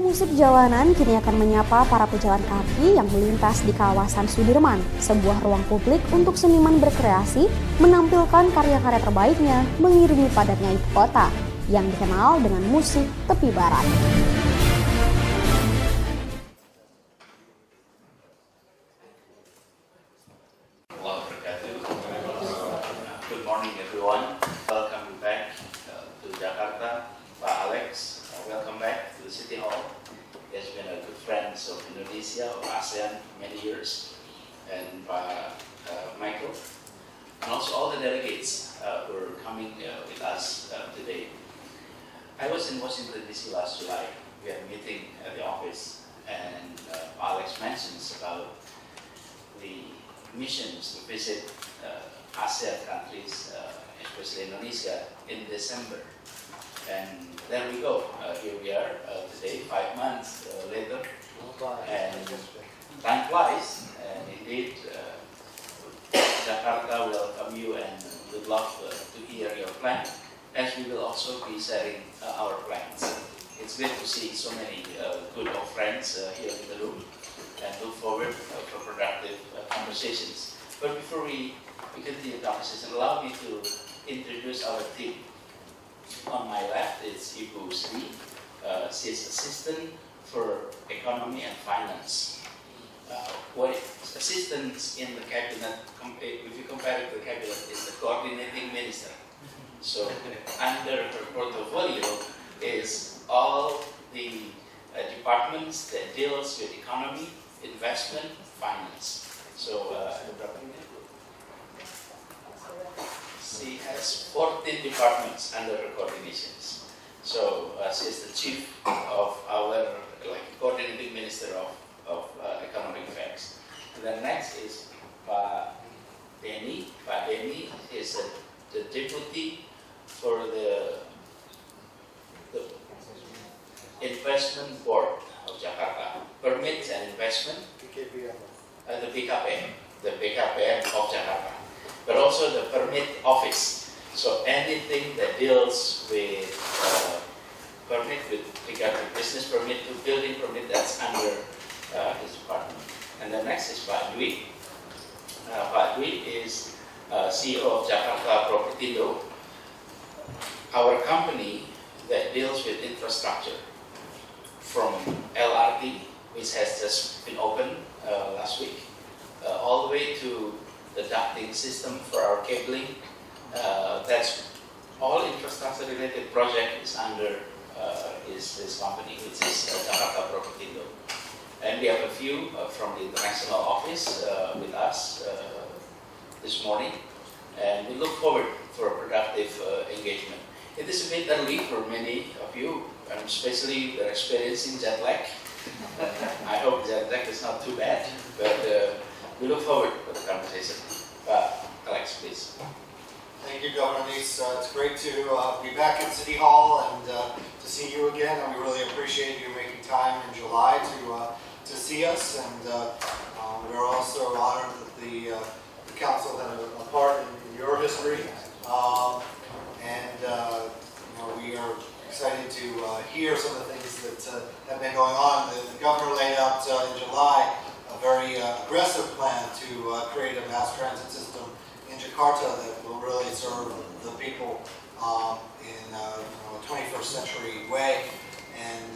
Musik jalanan kini akan menyapa para pejalan kaki yang melintas di kawasan Sudirman, sebuah ruang publik untuk seniman berkreasi menampilkan karya-karya terbaiknya mengiringi padatnya ibu kota yang dikenal dengan musik tepi barat. Good morning everyone. Welcome back to Jakarta. Pak Alex, welcome back to the City Hall. He has been a good friend of Indonesia, of ASEAN many years. And Pak Michael, and also all the delegates who are coming with us today. I was in Washington DC last July. We had a meeting at the office, and Alex mentions about the missions to visit ASEAN countries, especially Indonesia, in December. And there we go. Here we are today, 5 months later, and time flies. And indeed, Jakarta will welcome you, and would love to hear your plan, as we will also be sharing our plans. It's good to see so many good old friends here in the room, and look forward for productive conversations. But before we continue the conversation, allow me to introduce our team. On my left is Ibu Sri. She's Assistant for Economy and Finance. Assistants in the cabinet, if you compare it to the cabinet, is the coordinating minister. So under her portfolio is all the departments that deals with economy, investment, finance. So she has 14 departments under her coordinations. So she is the chief of our coordinating minister of economic affairs. And then next is Pak Denny. Pak Denny is the deputy for the investment board of Jakarta, permits and investment, the BKPM of Jakarta, but also the permit office. So anything that deals with permit with regard to business permit to building permit, that's under his department. And the next is Pak Dwi. Pak Dwi is CEO of Jakarta Propertindo, our company that deals with infrastructure, from LRT, which has just been opened last week, all the way to the ducting system for our cabling. That's all infrastructure related project is under his company, which is Jakarta Propertindo. And we have a few from the international office with us this morning, and we look forward for a productive engagement. It is a bit early for many of you, and especially they're experiencing jet lag. I hope jet lag is not too bad, but we look forward to the conversation. Alex, please. Thank you, Governor Neese. It's great to be back at City Hall and to see you again. And we really appreciate you making time in July to see us. And we're also honored that the council had a part in your history. We are excited to hear some of the things that have been going on. The governor laid out in July a very aggressive plan to create a mass transit system in Jakarta that will really serve the people in a 21st century way. And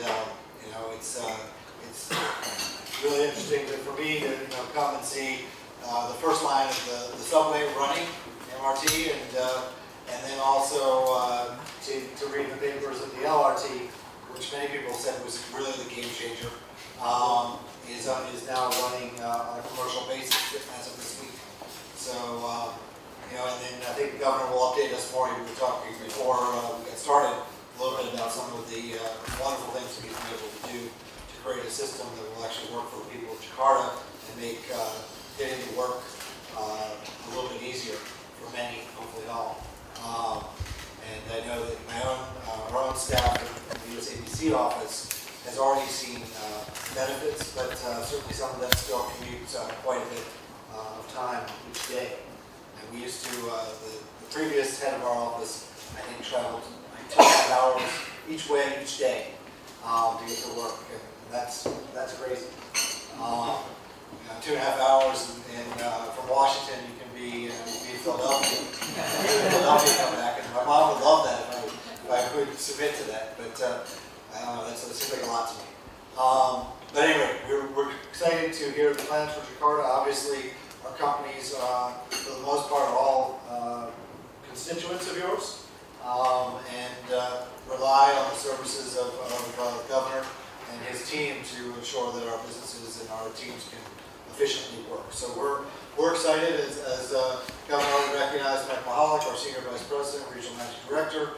it's really interesting for me to come and see the first line of the subway running, MRT, and then also to read the papers of the LRT, which many people said was really the game changer, is now running on a commercial basis as of this week. So, and then I think the governor will update us more. We were talking before we get started a little bit about some of the wonderful things that we've been able to do to create a system that will actually work for the people of Jakarta and make getting to work a little bit easier for many, hopefully all. And I know that our own staff in the USABC office has already seen benefits, but certainly some of them still commute quite a bit of time each day. And we used to, the previous head of our office, I think, traveled like 2.5 hours each way each day. to get to work, and that's crazy. 2.5 hours from Washington, you can be in Philadelphia. Philadelphia come back, and my mom would love that if I could submit to that. But I don't know, that seems like a lot to me. But anyway, we're excited to hear the plans for Jakarta. Obviously, our companies, for the most part, are all constituents of yours, and rely on the services of the governor and his team to ensure that our businesses and our teams can efficiently work. So we're excited as Governor already recognized Mike Mahalik, our Senior Vice President, Regional Managing Director.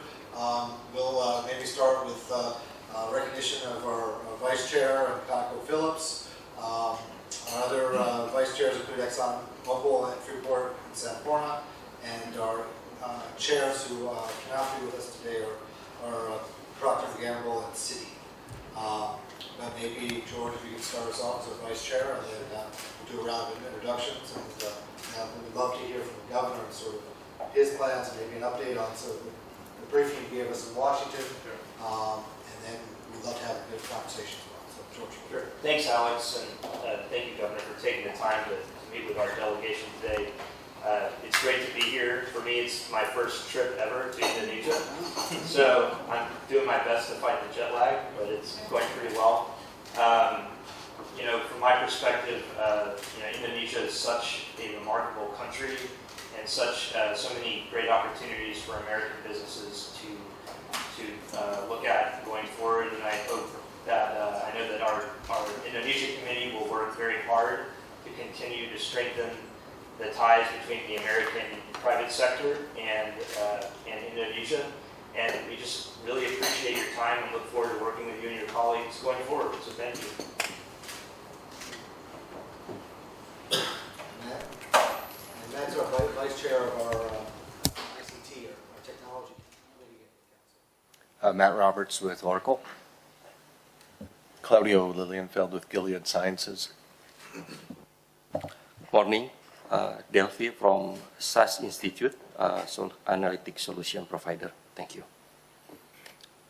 We'll maybe start with recognition of our Vice Chair, Conoco Phillips. Our other Vice Chairs include Exxon Mobil at Freeport and San Juan, and our chairs who cannot be with us today are Procter & Gamble and Citi. But maybe, George, if you could start us off as our Vice Chair, and then we'll do a round of introductions. And we'd love to hear from the Governor and sort of his plans, and maybe an update on sort of the briefing he gave us in Washington. And then we'd love to have a good conversation as well. So, George. Sure. Thanks, Alex, and thank you, Governor, for taking the time to meet with our delegation today. It's great to be here. For me, it's my first trip ever to Indonesia. So I'm doing my best to fight the jet lag, but it's going pretty well. From my perspective, Indonesia is such a remarkable country and so many great opportunities for American businesses to look at going forward. And I hope that I know that our Indonesia committee will work very hard to continue to strengthen the ties between the American private sector and Indonesia. And we just really appreciate your time and look forward to working with you and your colleagues going forward. So thank you. And that's our Vice Chair of our ICT, our Technology Council. Matt Roberts with Oracle. Claudio Lilienfeld with Gilead Sciences. Morning, Delphi from SAS Institute, analytic solution provider. Thank you.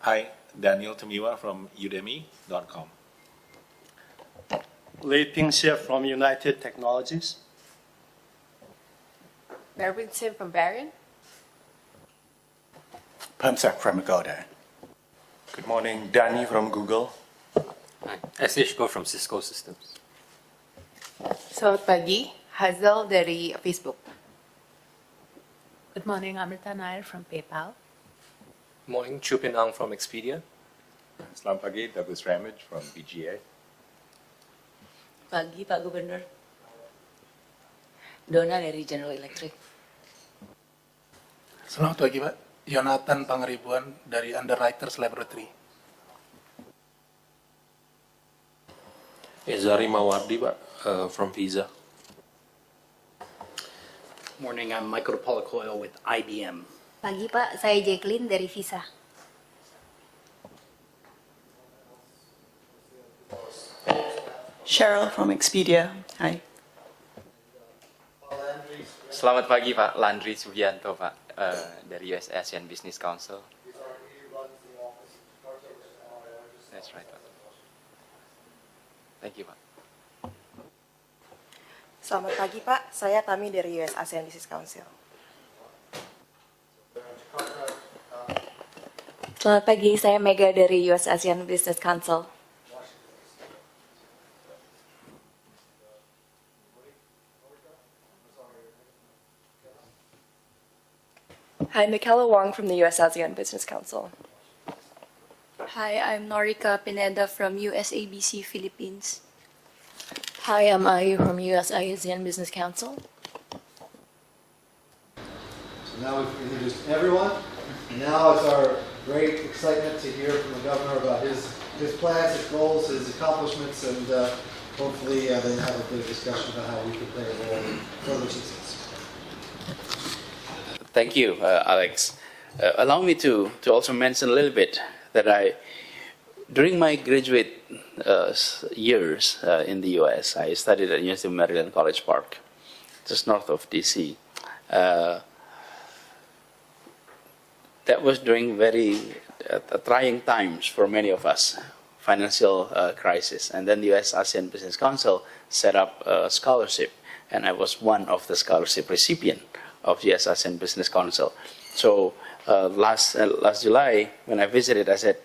Hi, Daniel Tamiwa from Udemy.com. Lei Pingxie from United Technologies. Merwin Sim from Varian. Pamsak from Agoda. Good morning, Danny from Google. Hi, Ashish from Cisco Systems. Selamat pagi, Hazel dari Facebook. Good morning, Amrita Nair from PayPal. Morning, Chupin Ang from Expedia. Selamat pagi, Douglas Ramage from BGA. Pagi, Pak Gubernur. Dona dari General Electric. Selamat pagi, Pak. Yonatan Pangaribuan dari Underwriters Laboratory. Ezari Mawardi, Pak, from Visa. Morning, I'm Michael Policoil with IBM. Pagi Pak, saya Jacqueline dari Visa. Cheryl from Expedia. Hi. Selamat pagi Pak, Landry Subianto Pak, dari US Asian Business Council. That's right Pak. Thank you Pak. Selamat pagi Pak, saya Tami dari US ASEAN Business Council. Selamat pagi, saya Mega dari US ASEAN Business Council. Hi, Michaela Wong from the US ASEAN Business Council. Hi, I'm Norika Pineda from USABC Philippines. Hi, I'm Ayu from US ASEAN Business Council. So now we've introduced everyone, and now it's our great excitement to hear from the Governor about his plans, his goals, his accomplishments, and hopefully then have a bit of discussion about how we can play a role in further success. Thank you, Alex. Allow me to also mention a little bit that during my graduate years in the U.S., I studied at University of Maryland, College Park, just north of D.C. That was during very trying times for many of us. financial crisis. And then the US ASEAN Business Council set up a scholarship, and I was one of the scholarship recipient of US ASEAN Business Council. So last July, when I visited, I said,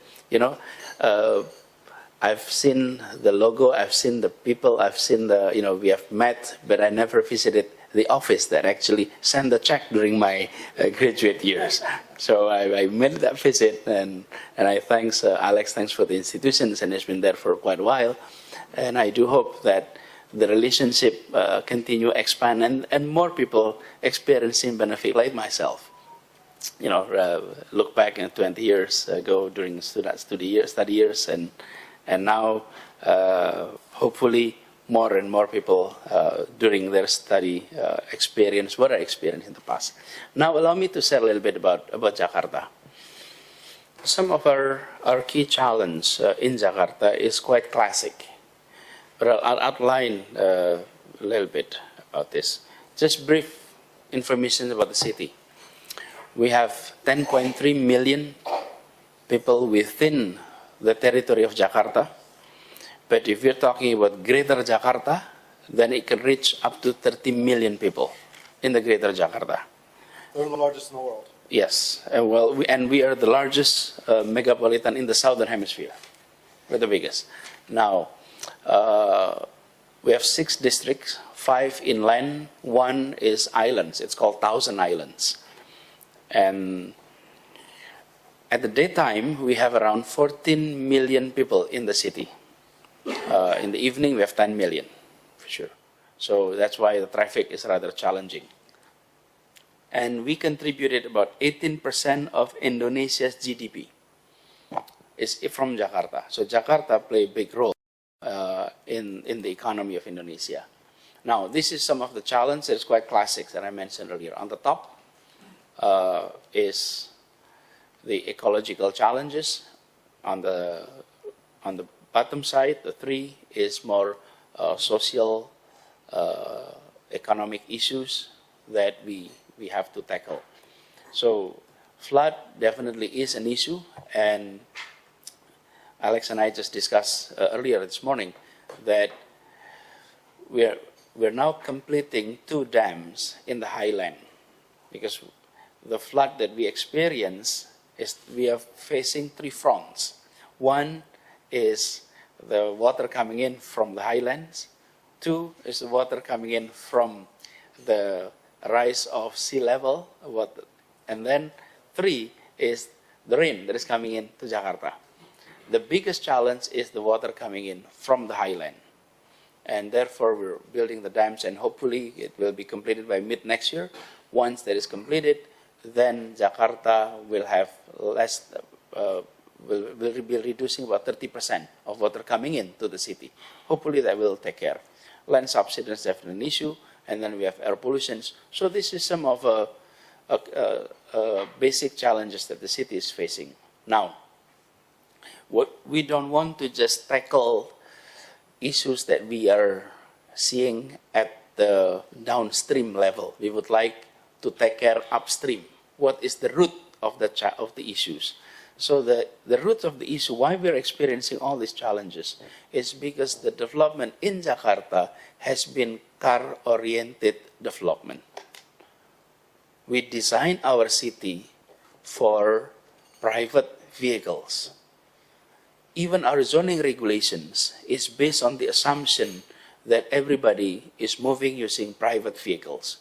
I've seen the logo, I've seen the people, I've seen the, we have met, but I never visited the office that actually sent the check during my graduate years. So I made that visit, and I thanks Alex, thanks for the institutions, and it's been there for quite a while. And I do hope that the relationship continue expand and more people experiencing benefit like myself. Look back in 20 years ago during study years, and now hopefully more and more people during their study experience what I experienced in the past. Now allow me to say a little bit about Jakarta. Some of our key challenge in Jakarta is quite classic, but I'll outline a little bit about this. Just brief information about the city. We have 10.3 million people within the territory of Jakarta. But if you're talking about Greater Jakarta, then it can reach up to 30 million people in the Greater Jakarta. They're the largest in the world. Yes, and we are the largest megapolitan in the Southern Hemisphere. We're the biggest. Now, we have 6 districts, 5 inland, 1 is islands. It's called Thousand Islands. And at the daytime, we have around 14 million people in the city. In the evening, we have 10 million, for sure. So that's why the traffic is rather challenging. And we contributed about 18% of Indonesia's GDP is from Jakarta. So Jakarta play a big role in the economy of Indonesia. Now, this is some of the challenges. It's quite classic that I mentioned earlier. On the top is the ecological challenges. On the bottom side, the 3 is more social, economic issues that we have to tackle. So flood definitely is an issue, and Alex and I just discussed earlier this morning that we're now completing 2 dams in the highland, because the flood that we experience is we are facing 3 fronts. One is the water coming in from the highlands. 2 is the water coming in from the rise of sea level. And then 3 is the rain that is coming in to Jakarta. The biggest challenge is the water coming in from the highland. And therefore, we're building the dams, and hopefully it will be completed by mid next year. Once that is completed, then Jakarta will have less, will be reducing about 30% of water coming into the city. Hopefully that will take care. Land subsidence is definitely an issue, and then we have air pollution. So this is some of basic challenges that the city is facing. Now, we don't want to just tackle issues that we are seeing at the downstream level. We would like to take care upstream. What is the root of the issues? So the root of the issue, why we're experiencing all these challenges, is because the development in Jakarta has been car-oriented development. We design our city for private vehicles. Even our zoning regulations is based on the assumption that everybody is moving using private vehicles.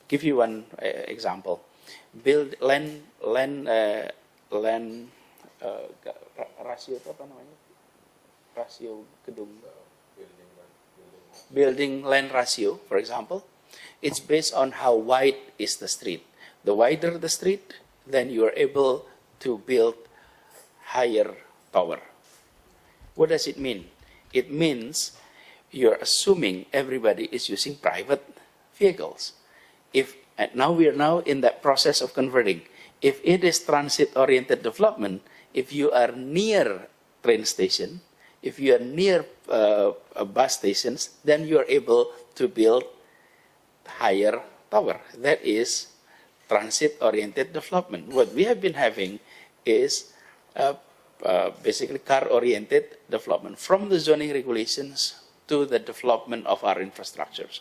Give you one example. Build land rasio itu apa namanya? Rasio gedung. Building land ratio, for example, it's based on how wide is the street. The wider the street, then you are able to build higher tower. What does it mean? It means you're assuming everybody is using private vehicles. And now we are now in that process of converting. If it is transit-oriented development, if you are near train station, if you are near bus stations, then you are able to build higher tower. That is transit-oriented development. What we have been having is basically car-oriented development, from the zoning regulations to the development of our infrastructures.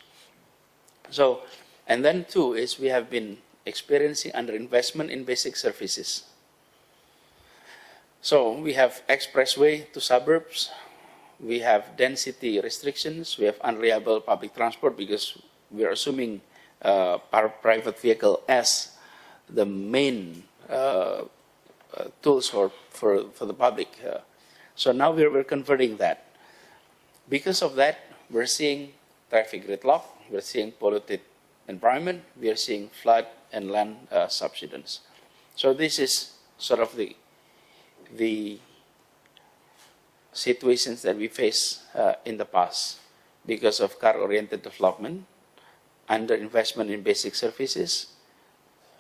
So, and then two is we have been experiencing underinvestment in basic services. So we have expressway to suburbs, we have density restrictions, we have unreliable public transport because we are assuming our private vehicle as the main tools for the public. So now we're converting that. Because of that, we're seeing traffic gridlock, we're seeing polluted environment, we are seeing flood and land subsidence. So this is sort of the situations that we face in the past because of car-oriented development, underinvestment in basic services.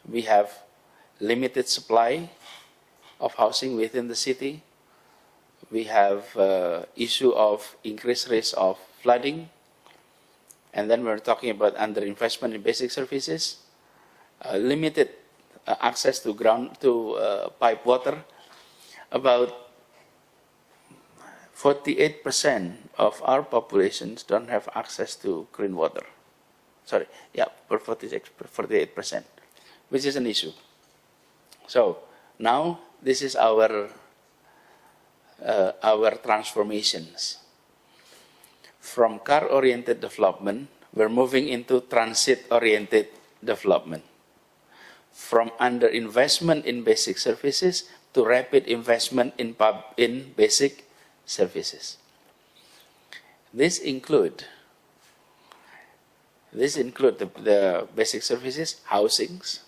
We have limited supply of housing within the city. We have issue of increased risk of flooding. And then we're talking about underinvestment in basic services, limited access to pipe water. About 48% of our populations don't have access to clean water. Sorry, yeah, 48%, which is an issue. So now this is our transformations. From car-oriented development, we're moving into transit-oriented development. From underinvestment in basic services to rapid investment in basic services. This include the basic services, housings.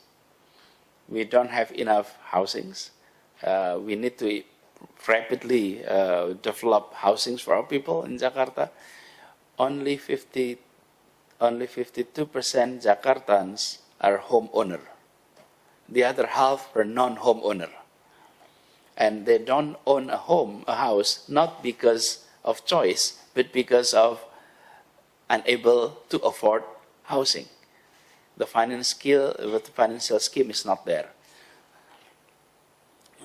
We don't have enough housings. We need to rapidly develop housings for our people in Jakarta. Only 52% Jakartans are homeowner. The other half are non-homeowner. And they don't own a house, not because of choice, but because of unable to afford housing. The financial scheme is not there.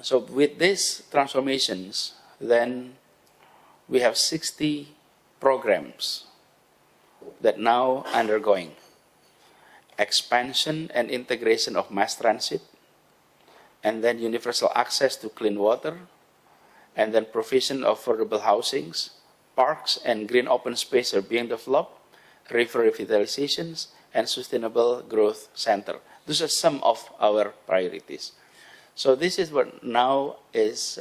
So with these transformations, then we have 60 programs that now undergoing expansion and integration of mass transit, and then universal access to clean water, and then provision of affordable housings, parks and green open space are being developed, river revitalizations, and sustainable growth center. These are some of our priorities. So this is what now is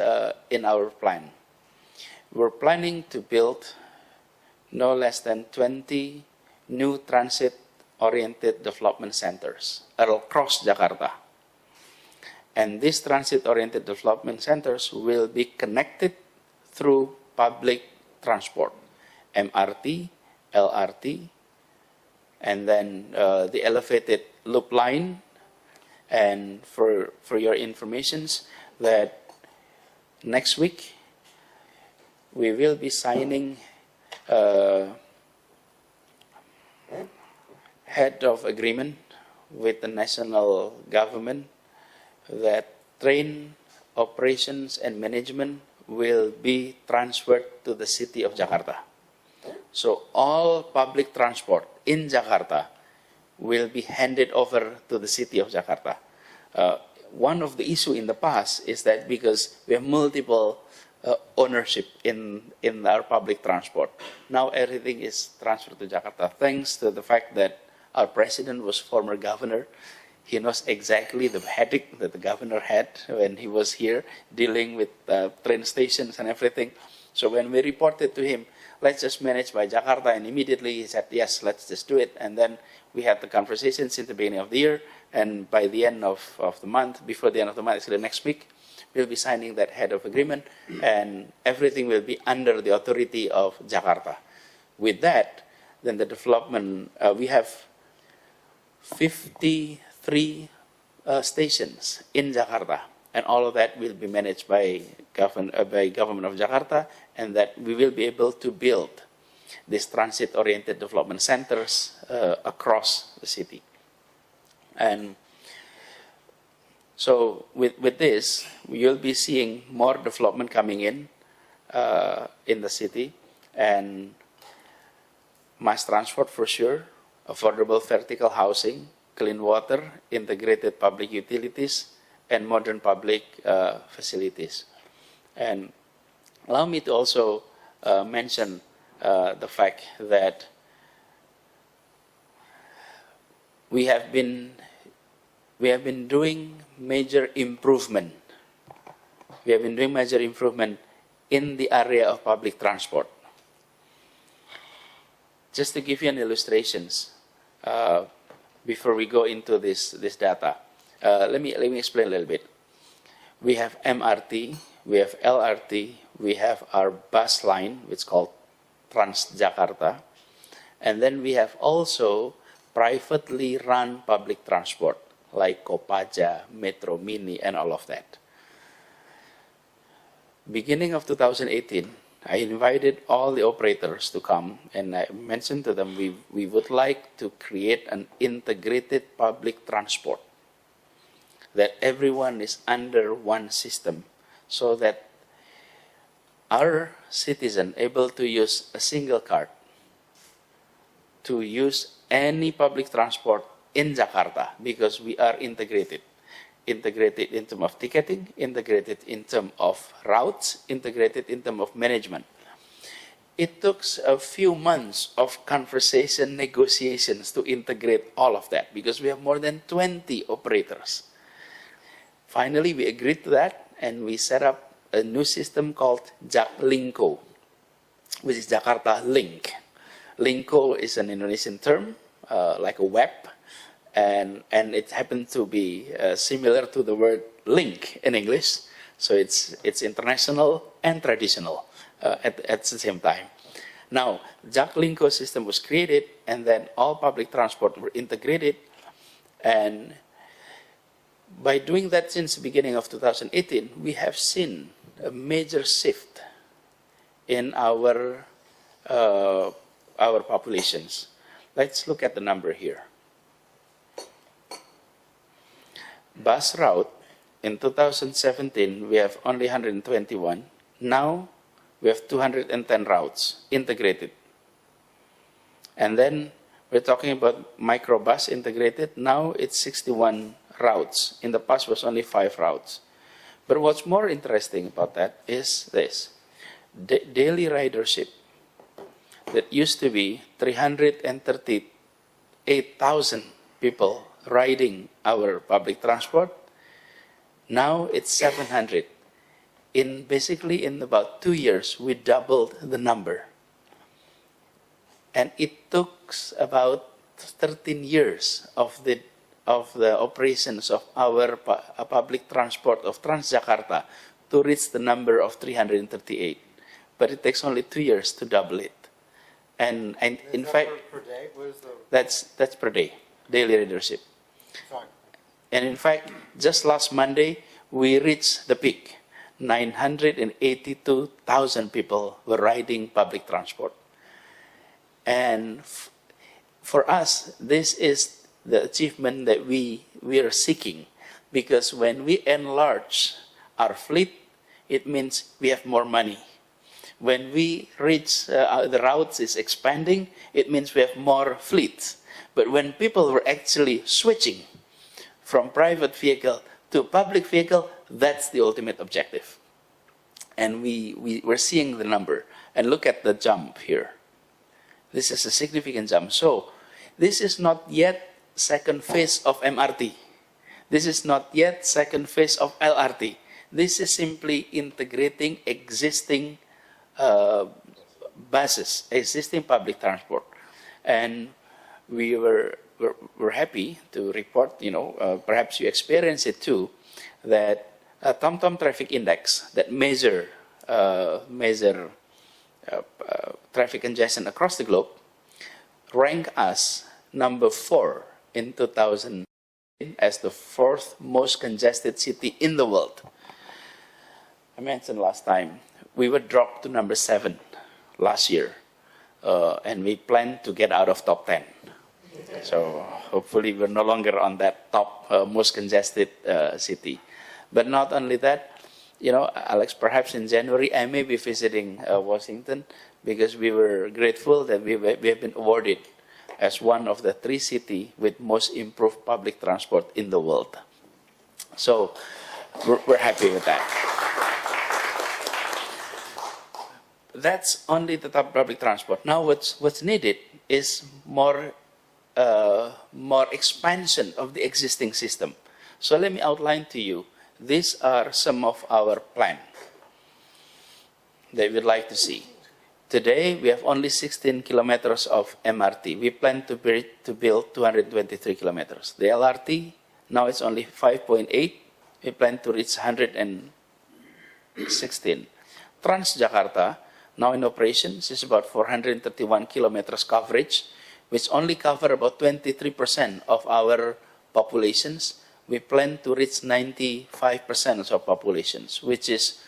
in our plan. We're planning to build no less than 20 new transit-oriented development centers across Jakarta. And these transit-oriented development centers will be connected through public transport, MRT, LRT, and then the elevated loop line. And for your informations, that next week we will be signing head of agreement with the national government that train, operations, and management will be transferred to the city of Jakarta. So all public transport in Jakarta will be handed over to the city of Jakarta. One of the issues in the past is that because we have multiple ownership in our public transport, now everything is transferred to Jakarta, thanks to the fact that our president was former governor. He knows exactly the headache that the governor had when he was here dealing with train stations and everything. So when we reported to him, let's just manage by Jakarta, and immediately he said, yes, let's just do it. And then we had the conversations in the beginning of the year, and by the end of the month, before the end of the month, actually next week, we'll be signing that head of agreement, and everything will be under the authority of Jakarta. With that, then the development, we have 53 stations in Jakarta, and all of that will be managed by government of Jakarta, and that we will be able to build these transit-oriented development centers across the city. And So with this, you'll be seeing more development coming in the city, and mass transport for sure, affordable vertical housing, clean water, integrated public utilities, and modern public facilities. And allow me to also mention the fact that we have been doing major improvement. We have been doing major improvement in the area of public transport. Just to give you an illustrations, before we go into this data, let me explain a little bit. We have MRT, we have LRT, we have our bus line, which is called Transjakarta, and then we have also privately run public transport like Kopaja, Metro Mini, and all of that. Beginning of 2018, I invited all the operators to come, and I mentioned to them we would like to create an integrated public transport, that everyone is under one system, so that our citizen able to use a single card to use any public transport in Jakarta, because we are integrated. Integrated in terms of ticketing, integrated in terms of routes, integrated in terms of management. It took a few months of conversation, negotiations to integrate all of that, because we have more than 20 operators. Finally, we agreed to that, and we set up a new system called Jaklinko, which is Jakarta Link. Linko is an Indonesian term, like a web, and it happened to be similar to the word link in English. So it's international and traditional at the same time. Now, Jaklinko system was created, and then all public transport were integrated, and by doing that since the beginning of 2018, we have seen a major shift in our populations. Let's look at the number here. Bus route, in 2017, we have only 121. Now, we have 210 routes integrated. And then, we're talking about microbus integrated. Now, it's 61 routes. In the past, it was only 5 routes. But what's more interesting about that is this. Daily ridership that used to be 338,000 people riding our public transport, now it's 700. Basically in about 2 years, we doubled the number. And it took about 13 years of the operations of our public transport of Transjakarta to reach the number of 338. But it takes only 2 years to double it. And in fact, per day? What is the... that's per day, daily ridership. Sorry. And in fact, just last Monday, we reached the peak. 982,000 people were riding public transport. And for us, this is the achievement that we are seeking, because when we enlarge our fleet, it means we have more money. When we reach the routes is expanding, it means we have more fleets. But when people were actually switching from private vehicle to public vehicle, that's the ultimate objective. And we're seeing the number. And look at the jump here. This is a significant jump. So this is not yet second phase of MRT. This is not yet second phase of LRT. This is simply integrating existing buses, existing public transport. And we're happy to report, perhaps you experience it too, that TomTom Traffic Index, that measure traffic congestion across the globe, rank us number 4 in 2000 as the 4th most congested city in the world. I mentioned last time, we were dropped to number 7 last year, and we plan to get out of top 10. So hopefully we're no longer on that top most congested city. But not only that, Alex, perhaps in January I may be visiting Washington, because we were grateful that we have been awarded as one of the 3 cities with most improved public transport in the world. So we're happy with that. That's only the top public transport. Now what's needed is more expansion of the existing system. So let me outline to you. These are some of our plan that we'd like to see. Today, we have only 16 kilometers of MRT. We plan to build 223 kilometers. The LRT, now it's only 5.8. We plan to reach 116. Transjakarta, now in operations, is about 431 kilometers coverage, which only cover about 23% of our populations. We plan to reach 95% of populations, which is,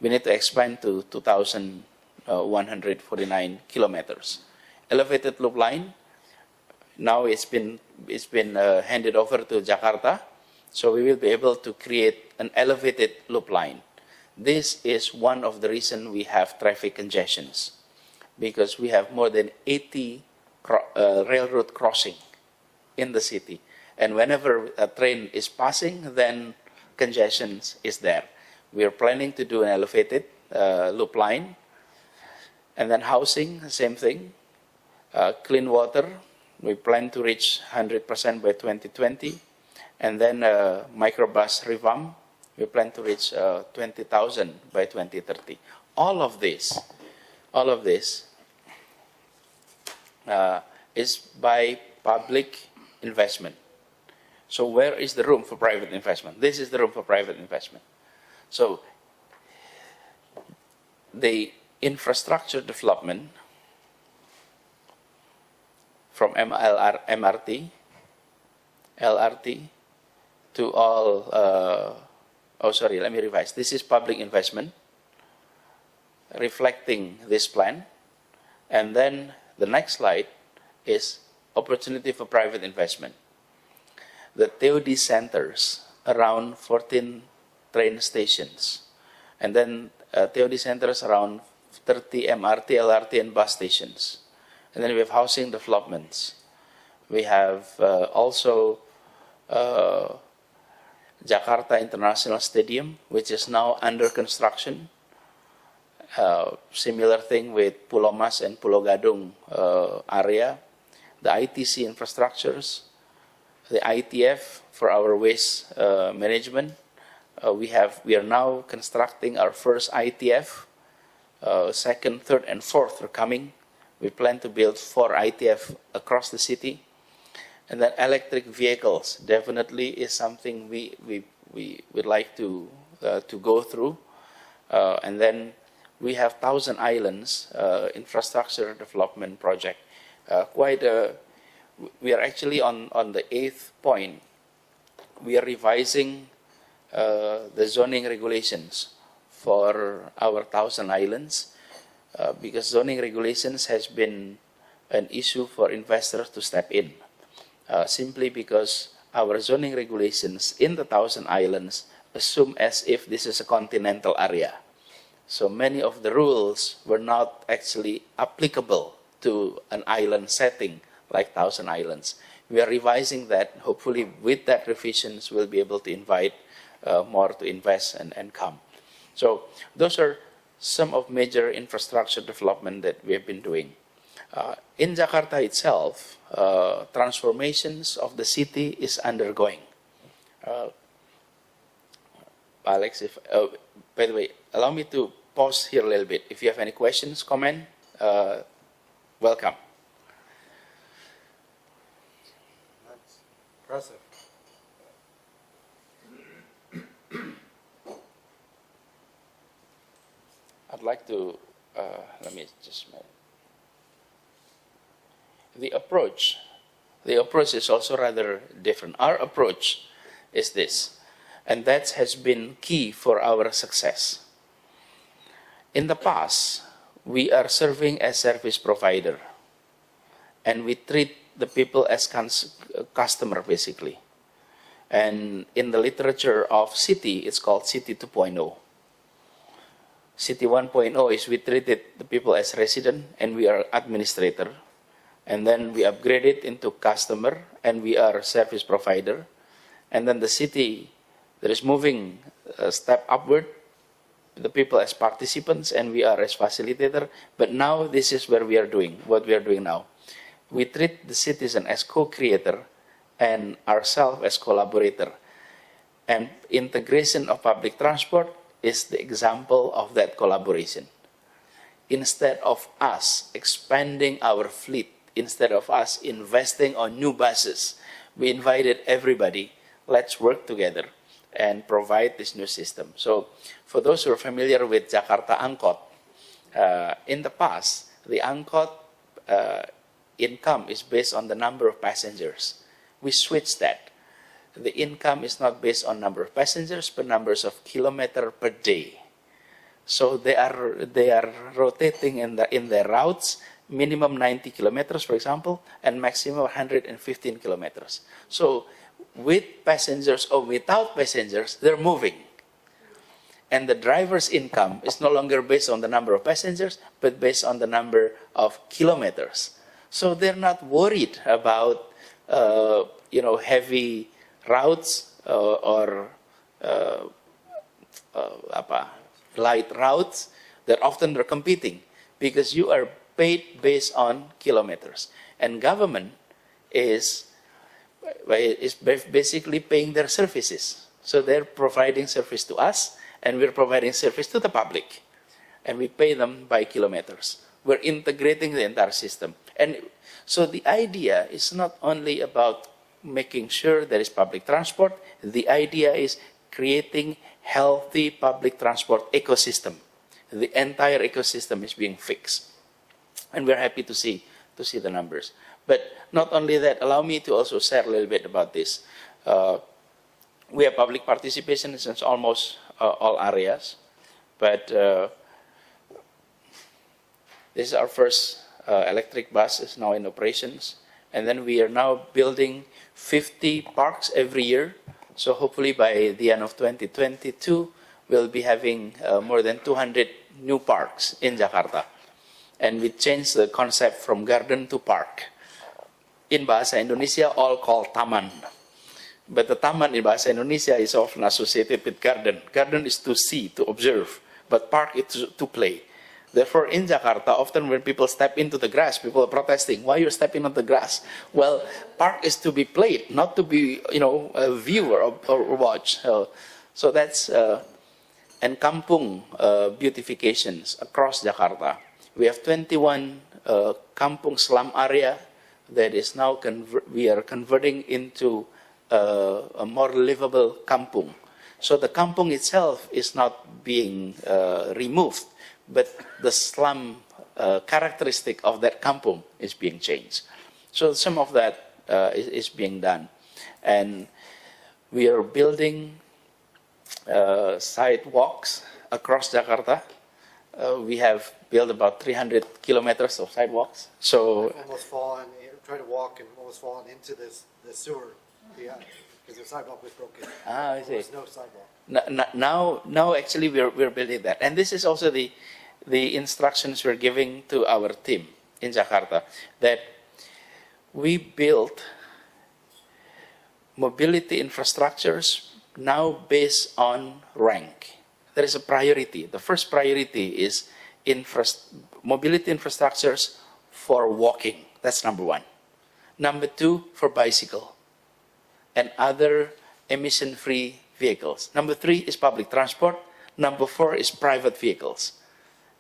we need to expand to 2,149 kilometers. Elevated loop line, now it's been handed over to Jakarta, so we will be able to create an elevated loop line. This is one of the reasons we have traffic congestions, because we have more than 80 railroad crossing in the city. And whenever a train is passing, then congestion is there. We are planning to do an elevated loop line. And then housing, same thing. Clean water, we plan to reach 100% by 2020. And then microbus revamp, we plan to reach 20,000 by 2030. All of this is by public investment. So where is the room for private investment? This is the room for private investment. So the infrastructure development from MRT, LRT to all, let me revise. This is public investment reflecting this plan. And then the next slide is opportunity for private investment. The TOD centers around 14 train stations, and then TOD centers around 30 MRT, LRT, and bus stations. And then we have housing developments. We have also Jakarta International Stadium, which is now under construction. Similar thing with Pulau Mas and Pulau Gadung area. The ITC infrastructures, the ITF for our waste management. We are now constructing our first ITF. Second, third, and fourth are coming. We plan to build 4 ITF across the city. And then electric vehicles definitely is something we would like to go through. And then we have Thousand Islands infrastructure development project. We are actually on the 8th point. We are revising the zoning regulations for our Thousand Islands because zoning regulations has been an issue for investors to step in. Simply because our zoning regulations in the Thousand Islands assume as if this is a continental area. So many of the rules were not actually applicable to an island setting like Thousand Islands. We are revising that. Hopefully with that revisions, we'll be able to invite more to invest and come. So those are some of major infrastructure development that we have been doing. In Jakarta itself, transformations of the city is undergoing. Alex, by the way, allow me to pause here a little bit. If you have any questions, comment, welcome. That's impressive. I'd like to, let me just, the approach is also rather different. Our approach is this, and that has been key for our success. In the past, we are serving as service provider, and we treat the people as customer, basically. And in the literature of city, it's called City 2.0. City 1.0 is we treated the people as resident and we are administrator. And then we upgrade it into customer and we are service provider. And then the city that is moving a step upward, the people as participants and we are as facilitator. But now this is where we are doing, what we are doing now. We treat the citizen as co-creator and ourselves as collaborator. And integration of public transport is the example of that collaboration. Instead of us expanding our fleet, instead of us investing on new buses, we invited everybody, let's work together and provide this new system. So for those who are familiar with Jakarta Angkot, in the past, the Angkot income is based on the number of passengers. We switched that. The income is not based on number of passengers, but numbers of kilometers per day. So they are rotating in their routes, minimum 90 kilometers, for example, and maximum 115 kilometers. So with passengers or without passengers, they're moving. And the driver's income is no longer based on the number of passengers, but based on the number of kilometers. So they're not worried about heavy routes or light routes that often are competing because you are paid based on kilometers. And government is basically paying their services. So they're providing service to us and we're providing service to the public. And we pay them by kilometers. We're integrating the entire system. And so the idea is not only about making sure there is public transport. The idea is creating healthy public transport ecosystem. The entire ecosystem is being fixed. And we're happy to see the numbers. But not only that, allow me to also share a little bit about this. We have public participation in almost all areas. But this is our first electric bus is now in operations. And then we are now building 50 parks every year. So hopefully by the end of 2022, we'll be having more than 200 new parks in Jakarta. And we changed the concept from garden to park. In Bahasa Indonesia, all called taman. But the taman in Bahasa Indonesia is often associated with garden. Garden is to see, to observe, but park is to play. Therefore, in Jakarta, often when people step into the grass, people are protesting, why you're stepping on the grass? Well, park is to be played, not to be, a viewer or watch. So that's, and kampung beautifications across Jakarta. We have 21 kampung slum area that is now, we are converting into a more livable kampung. So the kampung itself is not being removed, but the slum characteristic of that kampung is being changed. So some of that is being done. And we are building sidewalks across Jakarta. We have built about 300 kilometers of sidewalks. So almost fallen, try to walk and almost fallen into the sewer because the sidewalk was broken. I see. There was no sidewalk. Now actually we're building that. And this is also the instructions we're giving to our team in Jakarta, that we build mobility infrastructures now based on rank. There is a priority. The first priority is mobility infrastructures for walking. That's number one. Number two, for bicycle and other emission-free vehicles. Number three is public transport. Number four is private vehicles.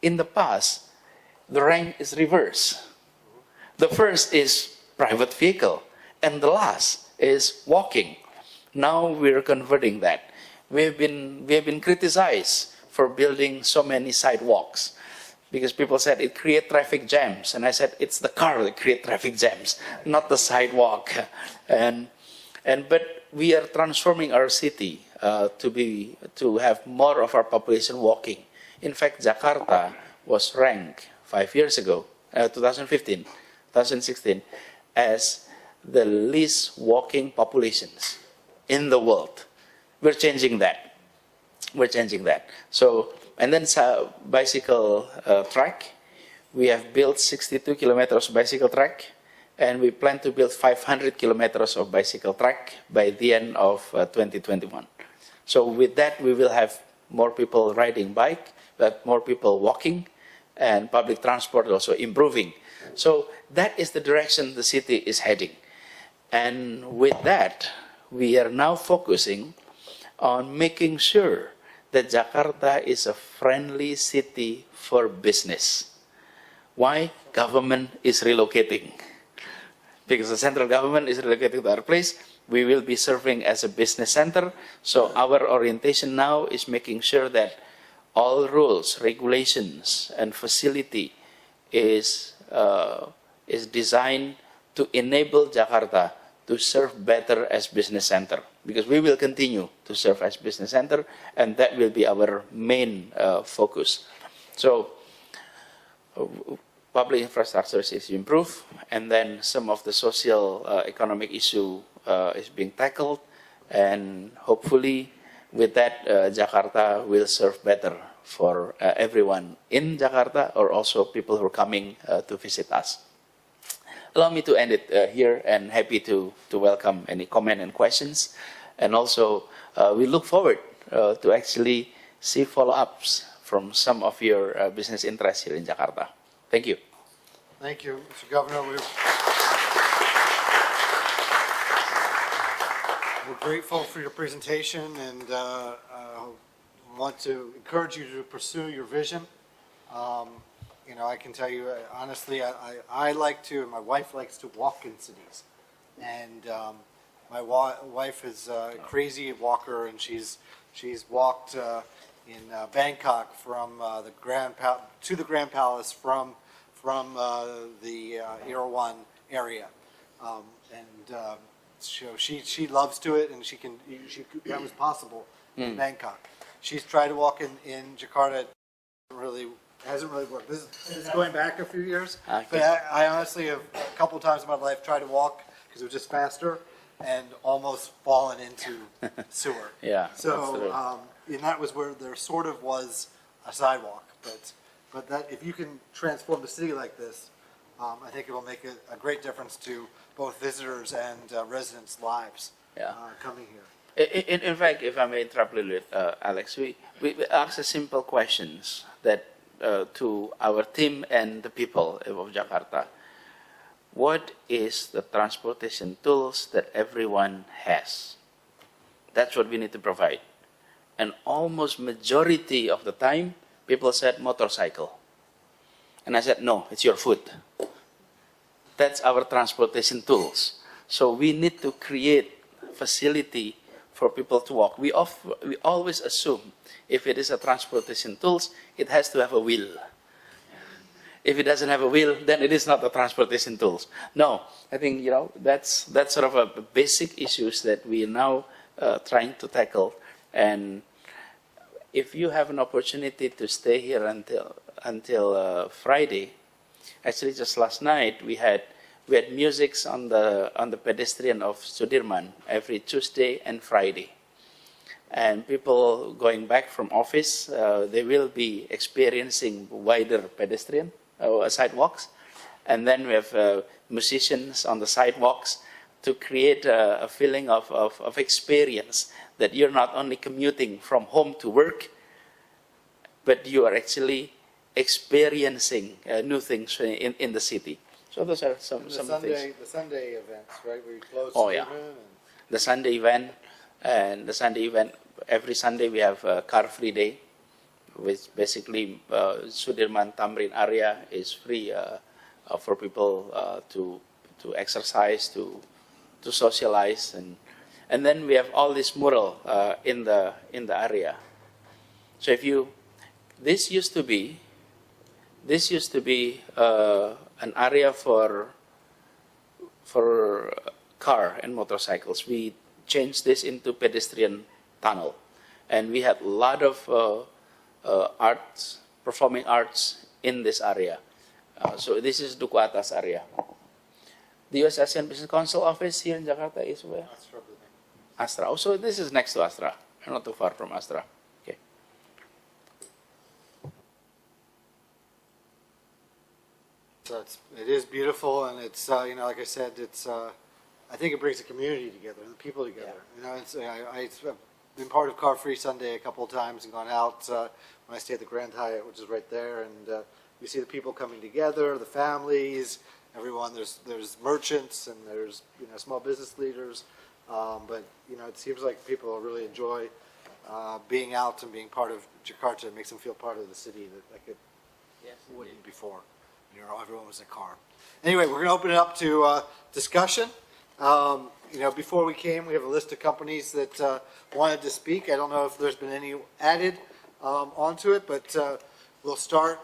In the past, the rank is reverse. The first is private vehicle, and the last is walking. Now we're converting that. We have been criticized for building so many sidewalks because people said it creates traffic jams, and I said it's the car that creates traffic jams, not the sidewalk. But we are transforming our city to have more of our population walking. In fact, Jakarta was ranked 5 years ago, 2016, as the least walking populations in the world. We're changing that. We're changing that. So, and then bicycle track. We have built 62 kilometers bicycle track, and we plan to build 500 kilometers of bicycle track by the end of 2021. So with that, we will have more people riding bike, but more people walking, and public transport also improving. So that is the direction the city is heading. And with that, we are now focusing on making sure that Jakarta is a friendly city for business. Why? Government is relocating. Because the central government is relocating to our place, we will be serving as a business center. So our orientation now is making sure that all rules, regulations, and facility is designed to enable Jakarta to serve better as business center. Because we will continue to serve as business center, and that will be our main focus. So public infrastructure is improved, and then some of the social economic issue is being tackled, and hopefully with that Jakarta will serve better for everyone in Jakarta, or also people who are coming to visit us. Allow me to end it here, and happy to welcome any comment and questions. And also, we look forward to actually see follow-ups from some of your business interests here in Jakarta. Thank you. Thank you, Mr. Governor. We're grateful for your presentation, and want to encourage you to pursue your vision. You know, I can tell you honestly, I like to, and my wife likes to walk in cities. And my wife is a crazy walker, and she's walked in Bangkok from the Grand Palace from the Erawan area, so she loves to it, and that was possible in Bangkok. She's tried to walk in Jakarta. Hasn't really worked. This is going back a few years, but I honestly have a couple times in my life tried to walk because it was just faster, and almost fallen into sewer. Yeah. So and that was where there sort of was a sidewalk, but that if you can transform the city like this, I think it will make a great difference to both visitors and residents' lives coming here. In fact, if I may interrupt a little bit, Alex, we ask simple questions that to our team and the people of Jakarta. What is the transportation tools that everyone has? That's what we need to provide. And almost majority of the time, people said motorcycle. And I said, no, it's your foot. That's our transportation tools. So we need to create facility for people to walk. We always assume if it is a transportation tools, it has to have a wheel. If it doesn't have a wheel, then it is not a transportation tools. No, I think that's sort of a basic issues that we are now trying to tackle. And if you have an opportunity to stay here until Friday, actually just last night we had musics on the pedestrian of Sudirman every Tuesday and Friday. And people going back from office, they will be experiencing wider pedestrian sidewalks. And then we have musicians on the sidewalks to create a feeling of experience that you're not only commuting from home to work, but you are actually experiencing new things in the city. So those are some things. The Sunday events, right? Where you close. Oh yeah, the Sunday event, and the Sunday event every Sunday we have car-free day, which basically Sudirman Tamrin area is free for people to exercise, to socialize, and then we have all this mural in the area. So this used to be an area for car and motorcycles. We changed this into pedestrian tunnel, and we had a lot of arts, performing arts in this area. So this is Duku Atas area. The US ASEAN Business Council office here in Jakarta is where? Astra. Oh, so this is next to Astra. Not too far from Astra. Okay. So it is beautiful, and it's like I said, it's I think it brings the community together and the people together. I've been part of Car Free Sunday a couple of times and gone out when I stay at the Grand Hyatt, which is right there, and you see the people coming together, the families, everyone. There's merchants and there's small business leaders, but it seems like people really enjoy being out and being part of Jakarta. It makes them feel part of the city that it wouldn't before. Everyone was in a car. Anyway, we're going to open it up to discussion. Before we came, we have a list of companies that wanted to speak. I don't know if there's been any added onto it, but we'll start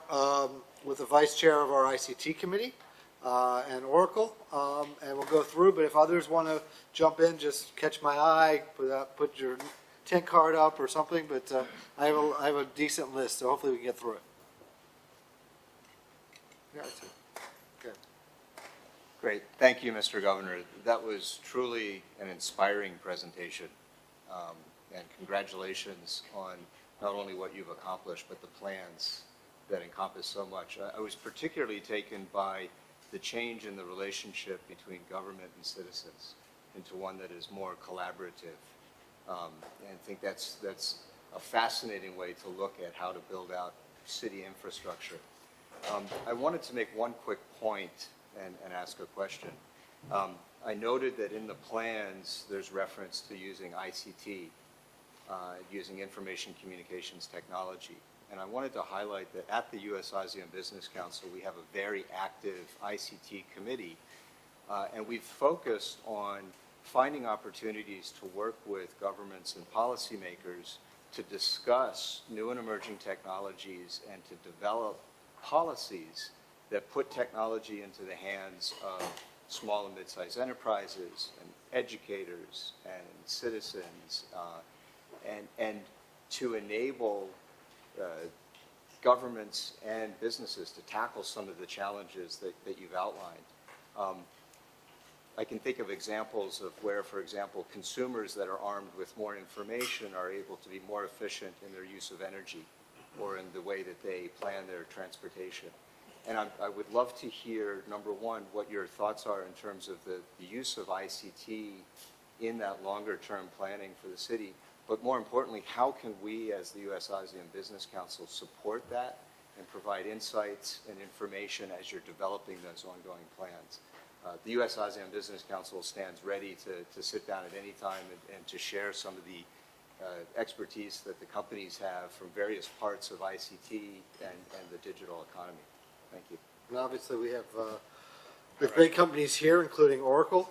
with the vice chair of our ICT committee and Oracle, and we'll go through. But if others want to jump in, just catch my eye, put your tent card up or something. But I have a decent list, so hopefully we can get through it. Yeah, good. Great. Thank you, Mr. Governor. That was truly an inspiring presentation. And congratulations on not only what you've accomplished, but the plans that encompass so much. I was particularly taken by the change in the relationship between government and citizens into one that is more collaborative. And I think that's a fascinating way to look at how to build out city infrastructure. I wanted to make one quick point and ask a question. I noted that in the plans, there's reference to using ICT, using information communications technology. And I wanted to highlight that at the U.S. ASEAN Business Council, we have a very active ICT committee, and we've focused on finding opportunities to work with governments and policymakers to discuss new and emerging technologies and to develop policies that put technology into the hands of small and mid-sized enterprises and educators and citizens, and to enable governments and businesses to tackle some of the challenges that you've outlined. I can think of examples of where, for example, consumers that are armed with more information are able to be more efficient in their use of energy or in the way that they plan their transportation. And I would love to hear, number one, what your thoughts are in terms of the use of ICT in that longer-term planning for the city. But more importantly, how can we as the U.S. ASEAN Business Council support that and provide insights and information as you're developing those ongoing plans? The U.S. ASEAN Business Council stands ready to sit down at any time and to share some of the expertise that the companies have from various parts of ICT and the digital economy. Thank you. And obviously, we have great companies here, including Oracle,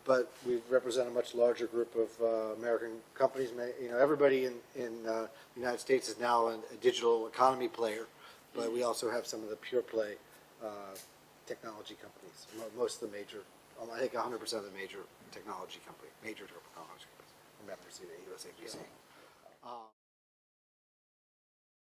but we represent a much larger group of American companies. Everybody in the United States is now a digital economy player, but we also have some of the pure play technology companies. Most of the major, I think 100% of the major technology companies, major technology companies, are members of the USABC.